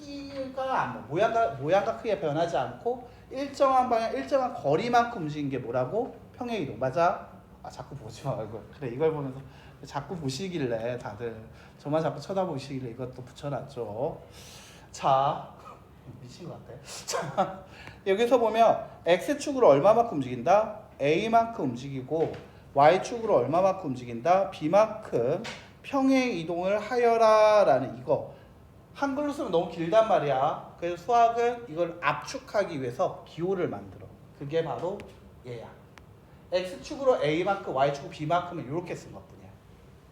P가 모양과 크게 변하지 않고 일정한 방향, 일정한 거리만큼 움직이는 게 뭐라고? 평행이동. 맞아? 아 자꾸 보지 말고. 그래 이걸 보면서 자꾸 보시길래 다들 저만 자꾸 쳐다보시길래 이것도 붙여놨죠. 자 미친 것 같아. 자 여기서 보면 X축으로 얼마만큼 움직인다? A만큼 움직이고 Y축으로 얼마만큼 움직인다? B만큼 평행 이동을 하여라 라는 이거 한글로 쓰면 너무 길단 말이야. 그래서 수학은 이걸 압축하기 위해서 기호를 만들어. 그게 바로 얘야. X축으로 A만큼 Y축으로 B만큼은 이렇게 쓴 것뿐이야.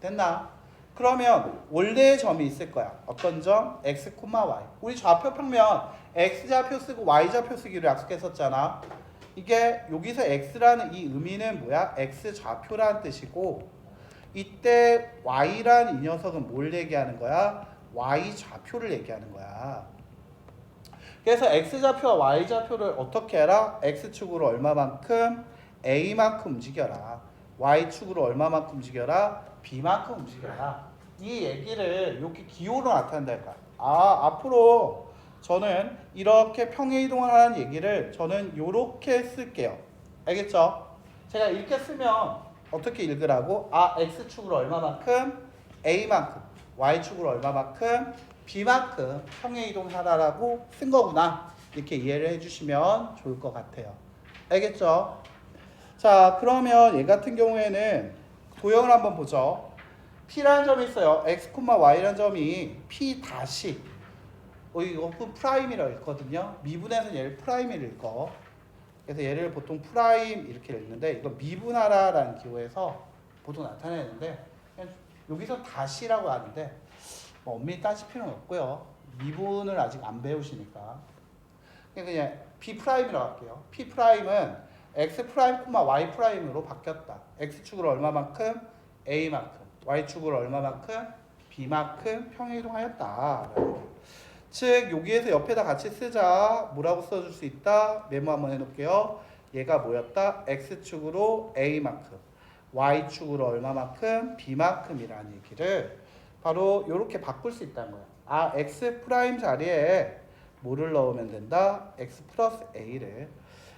됐나? 그러면 원래의 점이 있을 거야. 어떤 점? X, Y. 우리 좌표 평면 X좌표 쓰고 Y좌표 쓰기로 약속했었잖아. 이게 여기서 X라는 이 의미는 뭐야? X좌표라는 뜻이고 이때 Y라는 이 녀석은 뭘 얘기하는 거야? Y좌표를 얘기하는 거야. 그래서 X좌표와 Y좌표를 어떻게 해라? X축으로 얼마만큼? A만큼 움직여라. Y축으로 얼마만큼 움직여라? B만큼 움직여라. 이 얘기를 이렇게 기호로 나타낸다니까. 아, 앞으로 저는 이렇게 평행이동을 하는 얘기를 저는 이렇게 쓸게요. 알겠죠? 제가 이렇게 쓰면 어떻게 읽으라고? 아, X축으로 얼마만큼? A만큼. Y축으로 얼마만큼? B만큼 평행이동하라라고 쓴 거구나. 이렇게 이해를 해주시면 좋을 것 같아요. 알겠죠? 자, 그러면 얘 같은 경우에는 도형을 한번 보죠. P라는 점이 있어요. X, Y라는 점이 P 다시 이거 프라임이라고 읽거든요. 미분해서 얘를 프라임을 읽어. 그래서 얘를 보통 프라임 이렇게 읽는데 이거 미분하라라는 기호에서 보통 나타내는데 여기서 다시라고 하는데 뭐 엄밀히 따질 필요는 없고요. 미분을 아직 안 배우시니까 그냥 B 프라임이라고 할게요. P 프라임은 X 프라임, Y 프라임으로 바뀌었다. X축으로 얼마만큼? A만큼. Y축으로 얼마만큼? B만큼 평행이동하였다. 즉 여기에서 옆에다 같이 쓰자. 뭐라고 써줄 수 있다? 메모 한번 해놓을게요. 얘가 뭐였다? X축으로 A만큼, Y축으로 얼마만큼? B만큼이라는 얘기를 바로 이렇게 바꿀 수 있다는 거야. 아, X 프라임 자리에 뭐를 넣으면 된다? X 플러스 A를.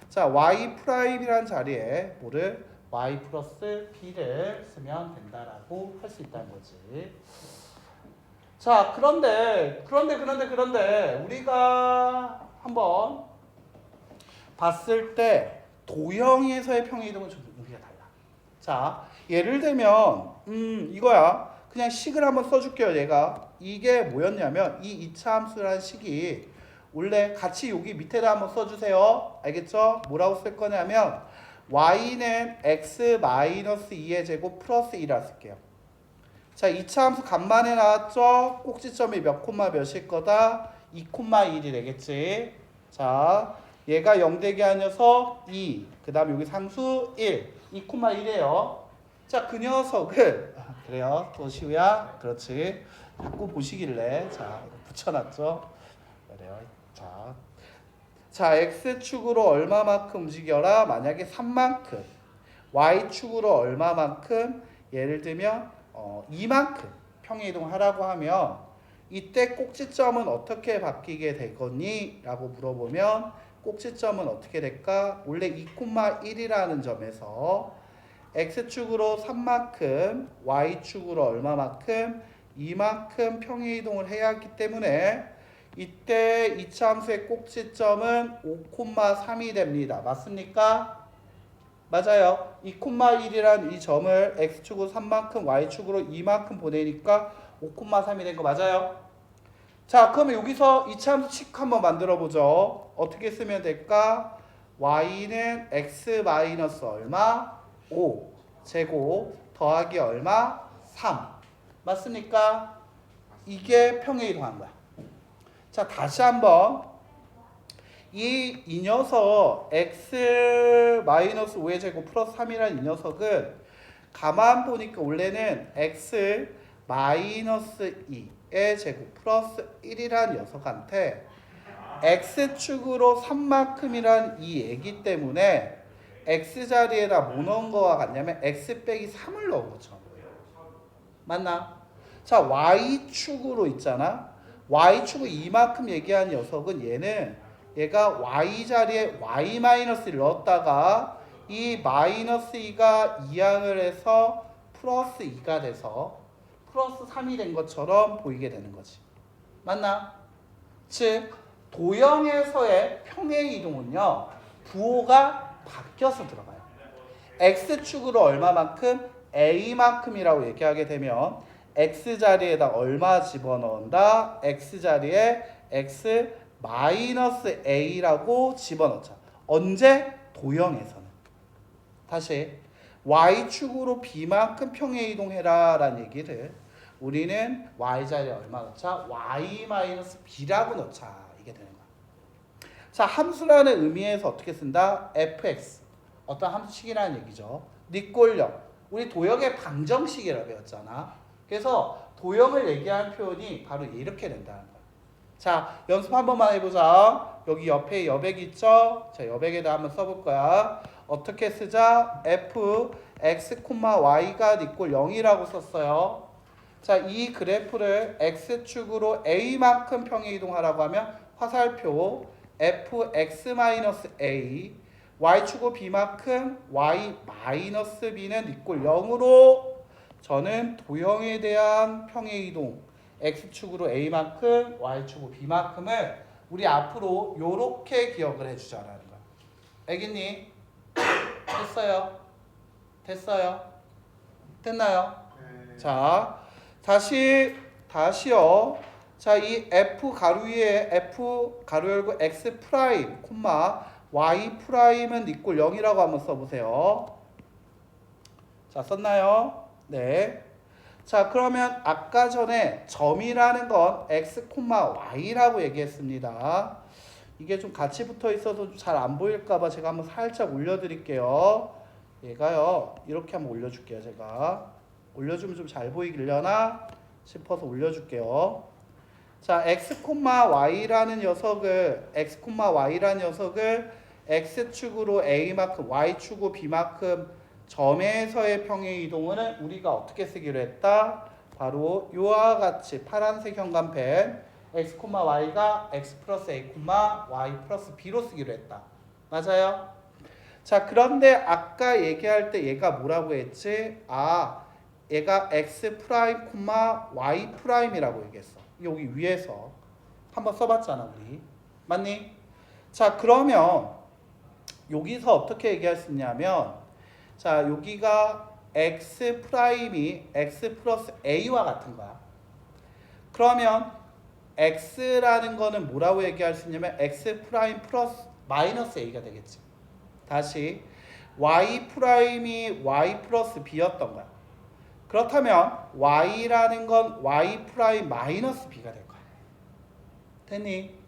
자, Y 프라임이라는 자리에 뭐를? Y 플러스 B를 쓰면 된다라고 할 수 있다는 거지. 자, 그런데 우리가 한번 봤을 때 도형에서의 평행이동은 좀 의미가 달라. 자, 예를 들면 이거야. 그냥 식을 한번 써줄게요. 얘가 이게 뭐였냐면 이 이차함수라는 식이 원래 같이 여기 밑에다 한번 써주세요. 알겠죠? 뭐라고 쓸 거냐면 y는 x-2의 제곱 플러스 1이라 쓸게요. 자, 이차함수 간만에 나왔죠? 꼭지점이 몇 콤마 몇일 거다? 2,1이 되겠지. 자, 얘가 0 되게 한 녀석 2, 그 다음에 여기 상수 1, 2,1이에요. 자, 그 녀석을 그래요. 도시우야. 그렇지. 자꾸 보시길래 자, 붙여놨죠. 그래요. 자, X축으로 얼마만큼 움직여라? 만약에 3만큼. Y축으로 얼마만큼? 예를 들면 2만큼 평행이동하라고 하면 이때 꼭지점은 어떻게 바뀌게 되겠니? 라고 물어보면 꼭지점은 어떻게 될까? 원래 2,1이라는 점에서 X축으로 3만큼, Y축으로 얼마만큼? 2만큼 평행이동을 해야 하기 때문에 이때 이차함수의 꼭지점은 5,3이 됩니다. 맞습니까? 맞아요. 2,1이란 이 점을 X축으로 3만큼, Y축으로 2만큼 보내니까 5,3이 된 거 맞아요? 자, 그러면 여기서 이차함수 식 한번 만들어 보죠. 어떻게 쓰면 될까? Y는 X 마이너스 얼마? 5 제곱 더하기 얼마? 3 맞습니까? 이게 평행이동한 거야. 자, 다시 한번 이 녀석 x-5의 제곱 플러스 3이라는 이 녀석은 가만 보니까 원래는 x-2의 제곱 플러스 1이라는 녀석한테 x축으로 3만큼이란 이 얘기 때문에 x자리에다 뭐 넣은 거와 같냐면 x 빼기 3을 넣은 것처럼 보여요. 맞나? 자, y축으로 있잖아. y축을 이만큼 얘기한 녀석은 얘가 y 자리에 y-1을 넣었다가 이 마이너스 2가 이항을 해서 플러스 2가 돼서 플러스 3이 된 것처럼 보이게 되는 거지. 맞나? 즉 도형에서의 평행 이동은요. 부호가 바뀌어서 들어가요. x축으로 얼마만큼? a만큼이라고 얘기하게 되면 x자리에다 얼마 집어넣는다? x자리에 x 마이너스 a라고 집어넣자. 언제? 도형에서는. 다시 y축으로 b만큼 평행 이동해라 라는 얘기를 우리는 y자리에 얼마 넣자? y-b라고 넣자. 이게 되는 거야. 자, 함수라는 의미에서 어떻게 쓴다? fx. 어떤 함수식이라는 얘기죠. 니꼴령. 우리 도형의 방정식이라고 배웠잖아. 그래서 도형을 얘기하는 표현이 바로 이렇게 된다는 거야. 자, 연습 한 번만 해보자. 여기 옆에 여백 있죠? 자, 여백에다 한번 써볼 거야. 어떻게 쓰자? f x, y가 니꼴 0이라고 썼어요. 자, 이 그래프를 x축으로 a만큼 평행 이동하라고 하면 화살표 fx-a y축으로 b만큼 y-b는 니꼴 0으로 저는 도형에 대한 평행 이동 x축으로 a만큼 y축으로 b만큼을 우리 앞으로 요렇게 기억을 해주자라는 거야. 알겠니? 됐어요? 됐어요? 됐나요? 네. 자, 다시요. 자, 이 f 가로 위에 f 가로 열고 x 프라임 콤마 y 프라임은 니꼴 0이라고 한번 써보세요. 자, 썼나요? 네. 자, 그러면 아까 전에 점이라는 건 x, y라고 얘기했습니다. 이게 좀 같이 붙어 있어서 잘 안 보일까봐 제가 한번 살짝 올려드릴게요. 얘가요, 이렇게 한번 올려줄게요. 제가 올려주면 좀 잘 보이려나 싶어서 올려줄게요. 자, x, y라는 녀석을 x축으로 a만큼 y축으로 b만큼 점에서의 평행 이동은 우리가 어떻게 쓰기로 했다? 바로 이와 같이 파란색 형광펜 x, y가 x 플러스 a, y 플러스 b로 쓰기로 했다. 맞아요? 자, 그런데 아까 얘기할 때 얘가 뭐라고 했지? 아, 얘가 x 프라임, y 프라임이라고 얘기했어. 여기 위에서 한번 써봤잖아, 우리. 맞니? 자, 그러면 여기서 어떻게 얘기할 수 있냐면, 자, 여기가 x 프라임이 x 플러스 a와 같은 거야. 그러면 x라는 거는 뭐라고 얘기할 수 있냐면 x 프라임 플러스 마이너스 a가 되겠지. 다시 y 프라임이 y 플러스 b였던 거야. 그렇다면 y라는 건 y 프라임 마이너스 b가 될 거야. 됐니?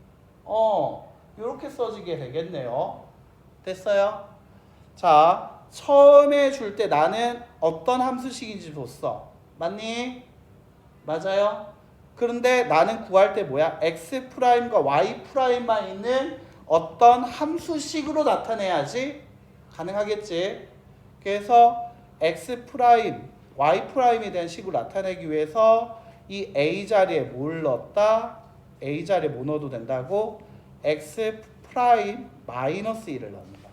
이렇게 써지게 되겠네요. 됐어요? 자, 처음에 줄 때 나는 어떤 함수식인지 줬어. 맞니? 맞아요? 그런데 나는 구할 때 뭐야? x 프라임과 y 프라임만 있는 어떤 함수식으로 나타내야지 가능하겠지. 그래서 x 프라임, y 프라임에 대한 식으로 나타내기 위해서 이 a 자리에 뭘 넣었다? a 자리에 뭐 넣어도 된다고? x 프라임 마이너스 1을 넣는다.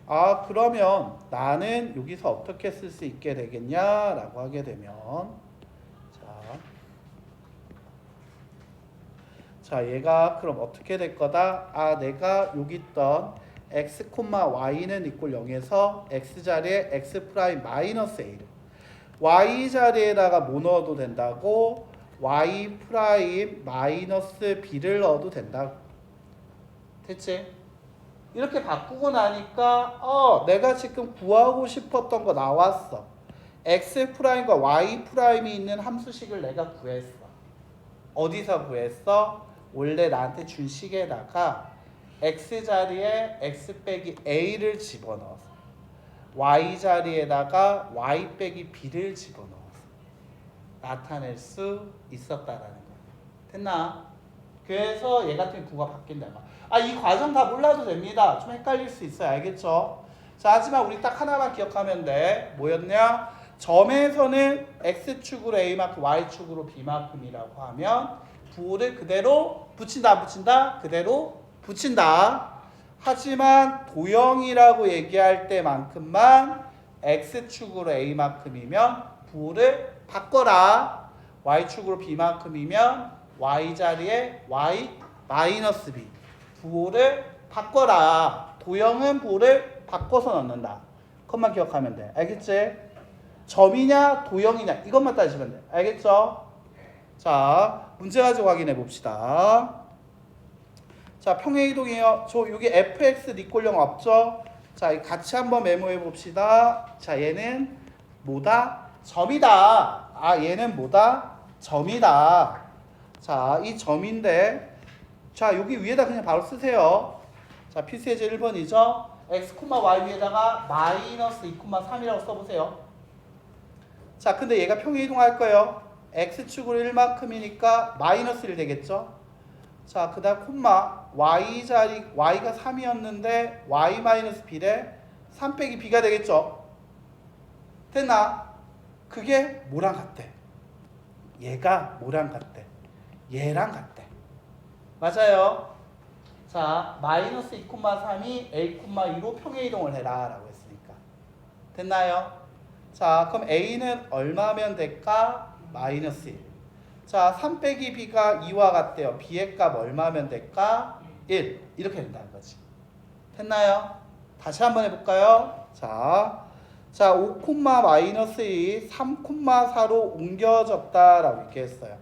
아, 그러면 나는 여기서 어떻게 쓸 수 있게 되겠냐라고 하게 되면 자, 얘가 그럼 어떻게 될 거다? 아, 내가 여기 있던 x, y는 이꼴 0에서 x 자리에 x 프라임 마이너스 a를 y 자리에다가 뭐 넣어도 된다고? y 프라임 마이너스 b를 넣어도 된다고. 됐지? 이렇게 바꾸고 나니까 내가 지금 구하고 싶었던 거 나왔어. x 프라임과 y 프라임이 있는 함수식을 내가 구했어. 어디서 구했어? 원래 나한테 준 식에다가 x 자리에 x 빼기 a를 집어넣어서 y 자리에다가 y 빼기 b를 집어넣어서 나타낼 수 있었다라는 거야. 됐나? 그래서 얘 같은 구가 바뀐다. 이 과정 다 몰라도 됩니다. 좀 헷갈릴 수 있어요. 알겠죠? 자, 하지만 우리 딱 하나만 기억하면 돼. 뭐였냐? 점에서는 x축으로 a만큼 y축으로 b만큼이라고 하면 부호를 그대로 붙인다 안 붙인다? 그대로 붙인다. 하지만 도형이라고 얘기할 때만큼만 x축으로 a만큼이면 부호를 바꿔라. y축으로 b만큼이면 y 자리에 y 마이너스 b. 부호를 바꿔라. 도형은 부호를 바꿔서 넣는다. 그것만 기억하면 돼. 알겠지? 점이냐 도형이냐 이것만 따지면 돼. 알겠죠? 자, 문제 가지고 확인해 봅시다. 자, 평행이동이에요. 저 여기 fx 니꼴령 없죠? 자, 같이 한번 메모해 봅시다. 자, 얘는 뭐다? 점이다. 아, 얘는 뭐다? 점이다. 자, 이 점인데 자, 여기 위에다 그냥 바로 쓰세요. 자, 필수예제 1번이죠. x, y 위에다가 마이너스 2,3이라고 써보세요. 자, 근데 얘가 평행이동할 거예요. x축으로 1만큼이니까 마이너스 1 되겠죠. 자, 그 다음 콤마 y 자리 y가 3이었는데 y 마이너스 b래 3 빼기 b가 되겠죠. 됐나? 그게 뭐랑 같대? 얘가 뭐랑 같대? 얘랑 같대. 맞아요. 자, 마이너스 2,3이 a,2로 평행이동을 해라 라고 했으니까. 됐나요? 자, 그럼 a는 얼마면 될까? 마이너스 1. 자, 3 빼기 b가 2와 같대요. b의 값 얼마면 될까? 1. 이렇게 된다는 거지. 됐나요? 다시 한번 해볼까요? 자, 5, 마이너스 2, 3, 4로 옮겨졌다라고 이렇게 했어요.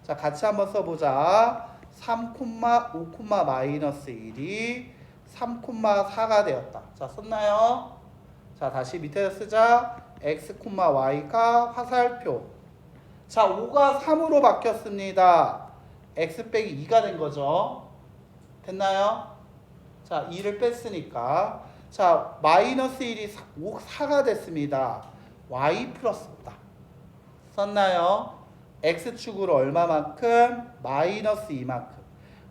자, 같이 한번 써보자. 3, 5, 마이너스 1이 3, 4가 되었다. 자, 썼나요? 자, 다시 밑에서 쓰자. x, y가 화살표. 자, 5가 3으로 바뀌었습니다. x 빼기 2가 된 거죠. 됐나요? 자, 2를 뺐으니까. 자, 마이너스 1이 4가 됐습니다. y 플러스 5다. 썼나요? x축으로 얼마만큼? 마이너스 2만큼.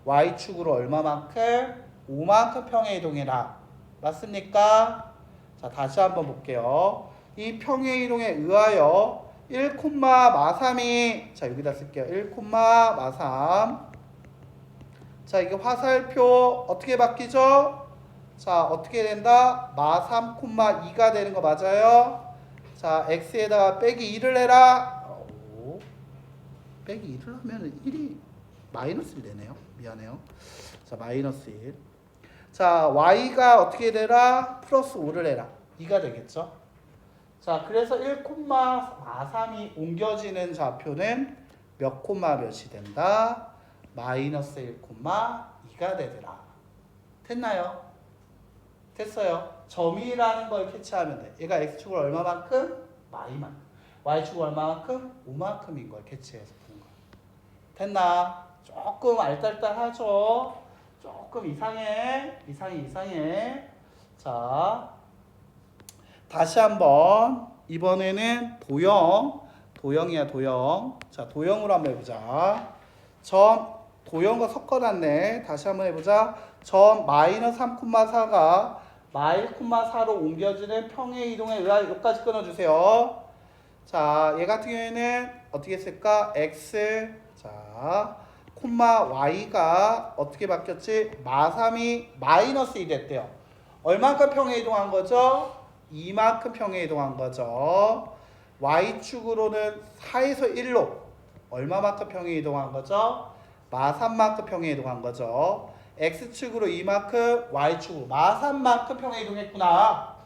y축으로 얼마만큼? 5만큼 평행이동해라. 맞습니까? 자, 다시 한번 볼게요. 이 평행이동에 의하여 1, 마3이 자, 여기다 쓸게요. 1, 마3. 자, 이게 화살표 어떻게 바뀌죠? 자, 어떻게 된다? 마3, 2가 되는 거 맞아요? 자, x에다가 빼기 2를 해라. 빼기 1을 하면 1이 마이너스 1 되네요. 미안해요. 자, 마이너스 1. 자, y가 어떻게 되라? 플러스 5를 해라. 2가 되겠죠? 자, 그래서 1, 마3이 옮겨지는 좌표는 몇 콤마 몇이 된다? 마이너스 1, 2가 되더라. 됐나요? 됐어요. 점이라는 걸 캐치하면 돼. 얘가 x축을 얼마만큼? y만큼. y축을 얼마만큼? 5만큼인 걸 캐치해서 푸는 거야. 됐나? 조금 알딸딸하죠? 조금 이상해. 자, 다시 한번 이번에는 도형이야 도형. 자, 도형으로 한번 해보자. 도형과 섞어놨네. 다시 한번 해보자. 점 마이너스 3,4가 마1,4로 옮겨지는 평행이동에 의하여 여기까지 끊어주세요. 자, 얘 같은 경우에는 어떻게 쓸까? x 자, y가 어떻게 바뀌었지? 마3이 마이너스 2 됐대요. 얼만큼 평행이동한 거죠? 2만큼 평행이동한 거죠. y축으로는 4에서 1로 얼마만큼 평행이동한 거죠? 마3만큼 평행이동한 거죠. x축으로 2만큼, y축으로 마3만큼 평행이동했구나.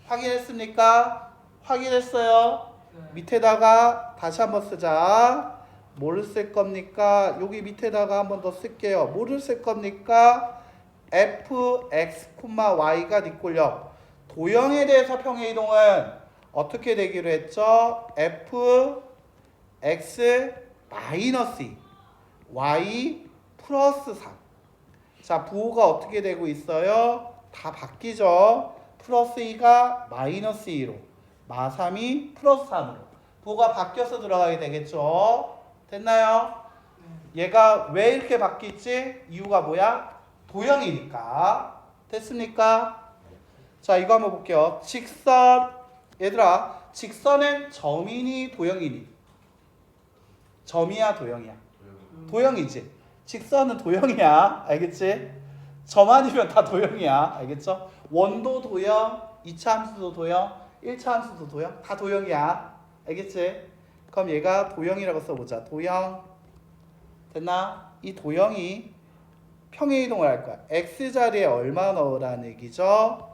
확인했습니까? 확인했어요. 밑에다가 다시 한번 쓰자. 뭐를 쓸 겁니까? 여기 밑에다가 한번 더 쓸게요. 뭐를 쓸 겁니까? fx, y가 니꼴령. 도형에 대해서 평행이동은 어떻게 되기로 했죠? f, x, 마이너스 2, y, 플러스 3. 자, 부호가 어떻게 되고 있어요? 다 바뀌죠? 플러스 2가 마이너스 2로, 마3이 플러스 3으로. 부호가 바뀌어서 들어가게 되겠죠? 됐나요? 얘가 왜 이렇게 바뀌었지? 이유가 뭐야? 도형이니까. 됐습니까? 자, 이거 한번 볼게요. 직선 얘들아 직선은 점이니 도형이니? 점이야 도형이야? 도형이지. 직선은 도형이야. 알겠지? 점 아니면 다 도형이야. 알겠죠? 원도 도형, 2차 함수도 도형, 1차 함수도 도형, 다 도형이야. 알겠지? 그럼 얘가 도형이라고 써보자. 도형. 됐나? 이 도형이 평행이동을 할 거야. x자리에 얼마 넣으라는 얘기죠?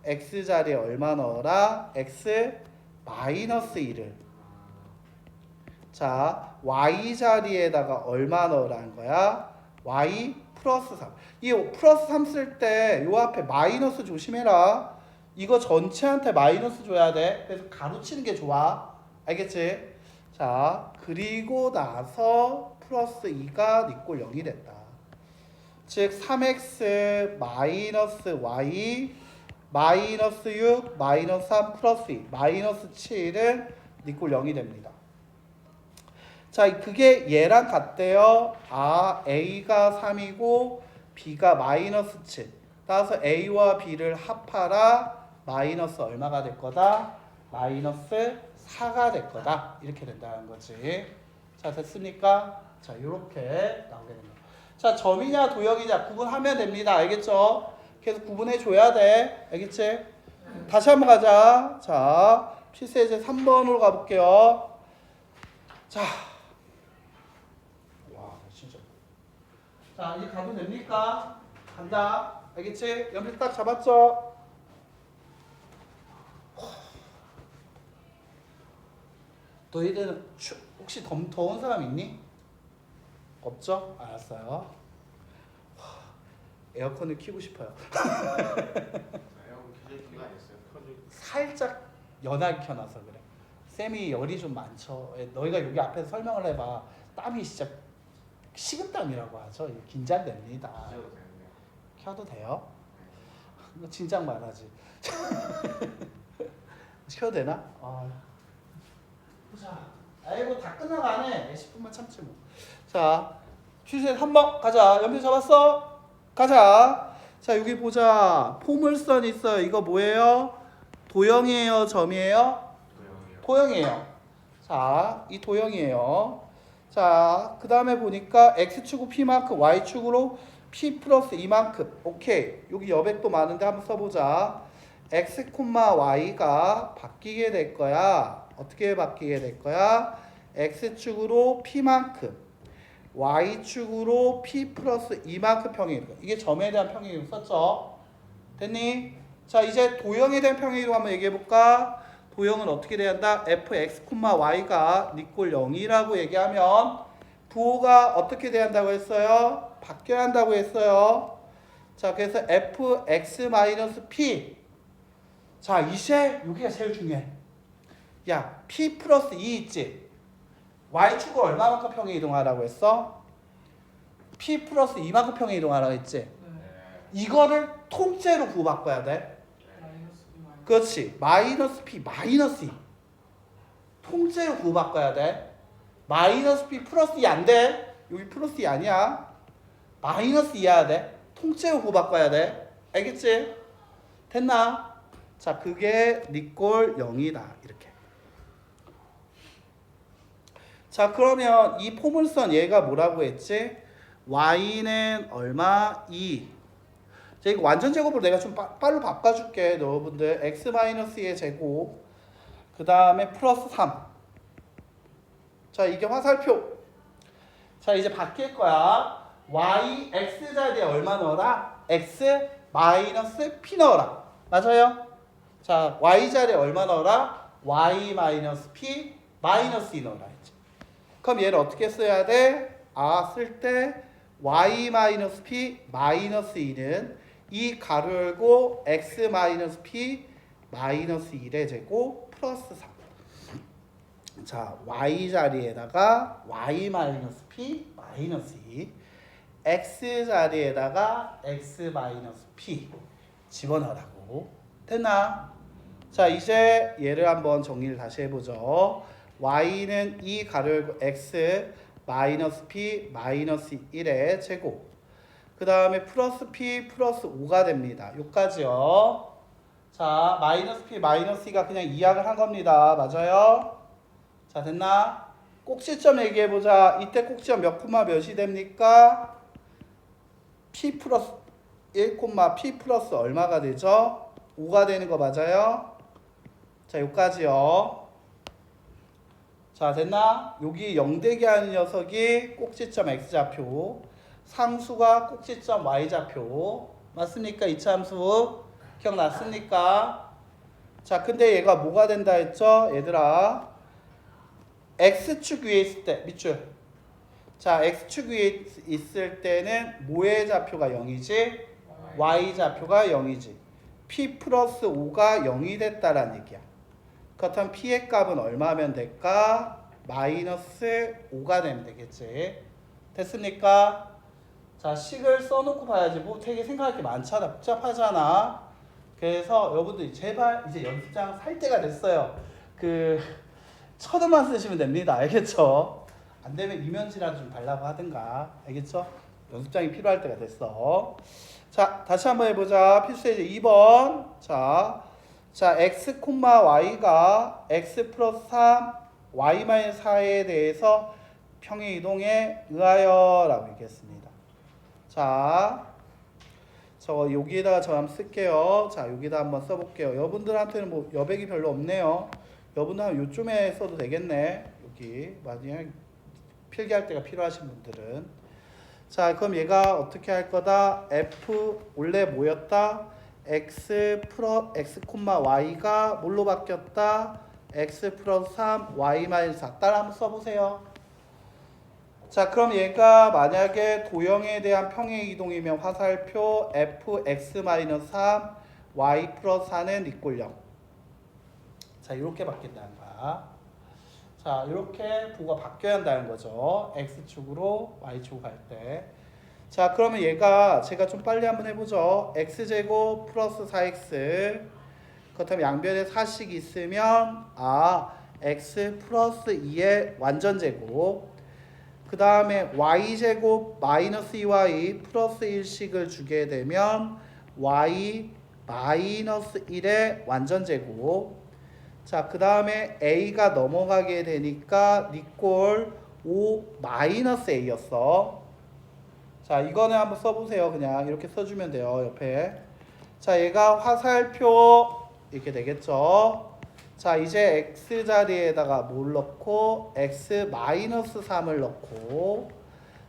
x자리에 얼마 넣어라? x 마이너스 1을. 자, y자리에다가 얼마 넣으라는 거야? y 플러스 3. 이 플러스 3 쓸 때 요 앞에 마이너스 조심해라. 이거 전체한테 마이너스 줘야 돼. 그래서 가로치는 게 좋아. 알겠지? 자, 그리고 나서 플러스 2가 니꼴 0이 됐다. 즉 3x 마이너스 y 마이너스 6 마이너스 3 플러스 2 마이너스 7은 니꼴 0이 됩니다. 자, 그게 얘랑 같대요. 아, a가 3이고 b가 마이너스 7. 따라서 a와 b를 합하라. 마이너스 얼마가 될 거다? 마이너스 4가 될 거다. 이렇게 된다는 거지. 자, 됐습니까? 자, 이렇게 나오게 됩니다. 자, 점이냐 도형이냐 구분하면 됩니다. 알겠죠? 계속 구분해 줘야 돼. 알겠지? 다시 한번 가자. 자, 필수 예제 3번으로 가볼게요. 자, 와, 진짜. 자, 이제 가도 됩니까? 간다. 알겠지? 연필 딱 잡았죠? 너희들은 혹시 더운 사람 있니? 없죠? 알았어요. 에어컨을 켜고 싶어요. 에어컨 켜진 거 아니었어요? 살짝 연하게 켜놔서 그래. 쌤이 열이 좀 많죠. 너희가 여기 앞에서 설명을 해봐. 땀이 진짜 식은땀이라고 하죠. 긴장됩니다. 켜도 되는데. 켜도 돼요? 너 진작 말하지. 켜도 되나? 보자. 아이고 다 끝나가네. 10분만 참지 뭐. 자, 퀴즈 한번 가자. 연필 잡았어? 가자. 자, 여기 보자. 포물선 있어요. 이거 뭐예요? 도형이에요? 점이에요? 도형이요. 도형이에요. 자, 이 도형이에요. 자, 그 다음에 보니까 x축으로 p만큼 y축으로 p 플러스 2만큼. 오케이. 여기 여백도 많은데 한번 써보자. x, y가 바뀌게 될 거야. 어떻게 바뀌게 될 거야? x축으로 p만큼 y축으로 p 플러스 2만큼 평행이동. 이게 점에 대한 평행이동 썼죠? 됐니? 자, 이제 도형에 대한 평행이동 한번 얘기해볼까? 도형은 어떻게 돼야 한다? fx, y가 니꼴 0이라고 얘기하면 부호가 어떻게 돼야 한다고 했어요? 바뀌어야 한다고 했어요. 자, 그래서 fx-p. 자, 이제 여기가 제일 중요해. 야, p 플러스 2 있지? y축을 얼마만큼 평행이동하라고 했어? p 플러스 2만큼 평행이동하라고 했지? 네. 이거를 통째로 구바꿔야 돼. 그렇지. 마이너스 p 마이너스 2. 통째로 구바꿔야 돼. 마이너스 p 플러스 2 안 돼. 여기 플러스 2 아니야. 마이너스 2 해야 돼. 통째로 구바꿔야 돼. 알겠지? 됐나? 자, 그게 니꼴 0이다. 이렇게. 자, 그러면 이 포물선 얘가 뭐라고 했지? y는 얼마? 2. 자, 이거 완전 제곱으로 내가 좀 빨로 바꿔줄게. 여러분들 x-2의 제곱 그 다음에 플러스 3. 자, 이게 화살표. 자, 이제 바뀔 거야. y x자리에 얼마 넣어라? x 마이너스 p 넣어라. 맞아요? 자, y자리에 얼마 넣어라? y 마이너스 p 마이너스 2 넣어라 했지. 그럼 얘를 어떻게 써야 돼? 쓸 때 y 마이너스 p 마이너스 2는 이 가로 열고 x 마이너스 p 마이너스 1의 제곱 플러스 3. 자, y 자리에다가 y 마이너스 p 마이너스 2, x 자리에다가 x 마이너스 p 집어넣으라고. 됐나? 자, 이제 얘를 한번 정리를 다시 해보죠. y는 이 가로 열고 x 마이너스 p 마이너스 1의 제곱. 그 다음에 플러스 p 플러스 5가 됩니다. 요까지요. 자, 마이너스 P, 마이너스 E가 그냥 이항을 한 겁니다. 맞아요? 자, 됐나? 꼭지점 얘기해보자. 이때 꼭지점 몇 콤마 몇이 됩니까? P 플러스 1 콤마 P 플러스 얼마가 되죠? 5가 되는 거 맞아요? 자, 여기까지요. 자, 됐나? 여기 0되게 하는 녀석이 꼭지점 X좌표, 상수가 꼭지점 Y좌표. 맞습니까? 이차 함수 기억났습니까? 자, 근데 얘가 뭐가 된다 했죠? 얘들아, X축 위에 있을 때, 밑줄. 자, X축 위에 있을 때는 뭐의 좌표가 0이지? Y좌표가 0이지. P 플러스 5가 0이 됐다라는 얘기야. 그렇다면 P의 값은 얼마면 될까? 마이너스 5가 되면 되겠지. 됐습니까? 자, 식을 써놓고 봐야지. 뭐 되게 생각할 게 많잖아. 복잡하잖아. 그래서 여러분들 제발 이제 연습장 살 때가 됐어요. 천원만 쓰시면 됩니다. 알겠죠? 안 되면 이면지라도 좀 달라고 하든가. 알겠죠? 연습장이 필요할 때가 됐어. 자, 다시 한번 해보자. 필수예제 2번. 자, x, y가 x 플러스 3, y 마이너스 4에 대해서 평행 이동에 의하여 라고 얘기했습니다. 자, 저 여기에다가 저 한번 쓸게요. 자, 여기다 한번 써볼게요. 여러분들한테는 뭐 여백이 별로 없네요. 여러분들은 요쯤에 써도 되겠네. 여기 만약 필기할 때가 필요하신 분들은. 자, 그럼 얘가 어떻게 할 거다? f 원래 뭐였다? x y가 뭘로 바뀌었다? x 플러스 3 y 마이너스 4. 따라 한번 써보세요. 자, 그럼 얘가 만약에 도형에 대한 평행 이동이면 화살표 fx 마이너스 3 y 플러스 4는 이꼴 0. 자, 이렇게 바뀐다는 거야. 자, 이렇게 부호가 바뀌어야 한다는 거죠. x축으로 y축으로 갈 때. 자, 그러면 얘가 제가 좀 빨리 한번 해보죠. x제곱 플러스 4x. 그렇다면 양변에 4씩 있으면 x 플러스 2의 완전제곱. 그 다음에 y제곱 마이너스 2y 플러스 1씩을 주게 되면 y 마이너스 1의 완전제곱. 자, 그 다음에 a가 넘어가게 되니까 니꼴 5 마이너스 a였어. 자, 이거는 한번 써보세요. 그냥 이렇게 써주면 돼요. 옆에. 자, 얘가 화살표 이렇게 되겠죠. 자, 이제 x 자리에다가 뭘 넣고 x 마이너스 3을 넣고,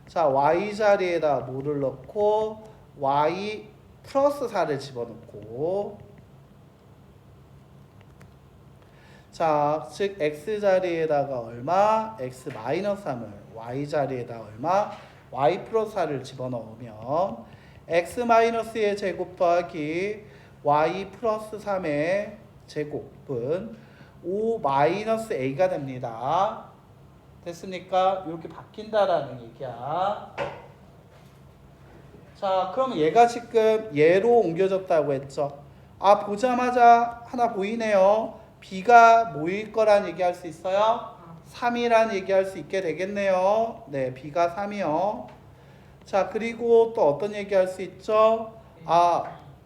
자, y 자리에다 뭐를 넣고 y 플러스 4를 집어넣고, 자, 즉 x 자리에다가 얼마? x 마이너스 3을, y 자리에다 얼마? y 플러스 4를 집어넣으면 x 마이너스의 제곱 더하기 y 플러스 3의 제곱은 5 마이너스 a가 됩니다. 됐습니까? 이렇게 바뀐다라는 얘기야. 자, 그럼 얘가 지금 얘로 옮겨졌다고 했죠. 보자마자 하나 보이네요. b가 뭐일 거란 얘기할 수 있어요? 3이란 얘기할 수 있게 되겠네요. 네, b가 3이요. 자, 그리고 또 어떤 얘기할 수 있죠?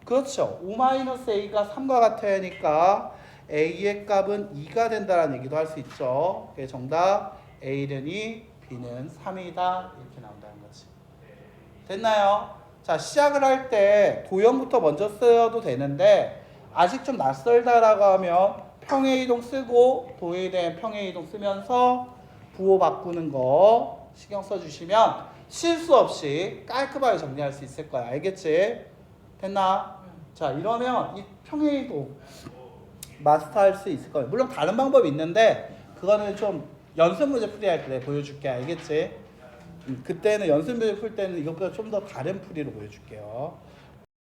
그렇죠. 5-a가 3과 같아야 하니까 a의 값은 2가 된다는 얘기도 할 수 있죠. 정답 a는 2, b는 3이다. 이렇게 나온다는 거지. 됐나요? 자, 시작을 할 때 도형부터 먼저 써도 되는데 아직 좀 낯설다라고 하면 평행이동 쓰고 도형에 대한 평행이동 쓰면서 부호 바꾸는 거 신경 써주시면 실수 없이 깔끔하게 정리할 수 있을 거야. 알겠지? 됐나? 자, 이러면 이 평행이동 마스터할 수 있을 거예요. 물론 다른 방법이 있는데 그거는 좀 연습 문제 풀이할 때 보여줄게. 알겠지? 그때는 연습 문제 풀 때는 이것보다 좀 더 다른 풀이로 보여줄게요.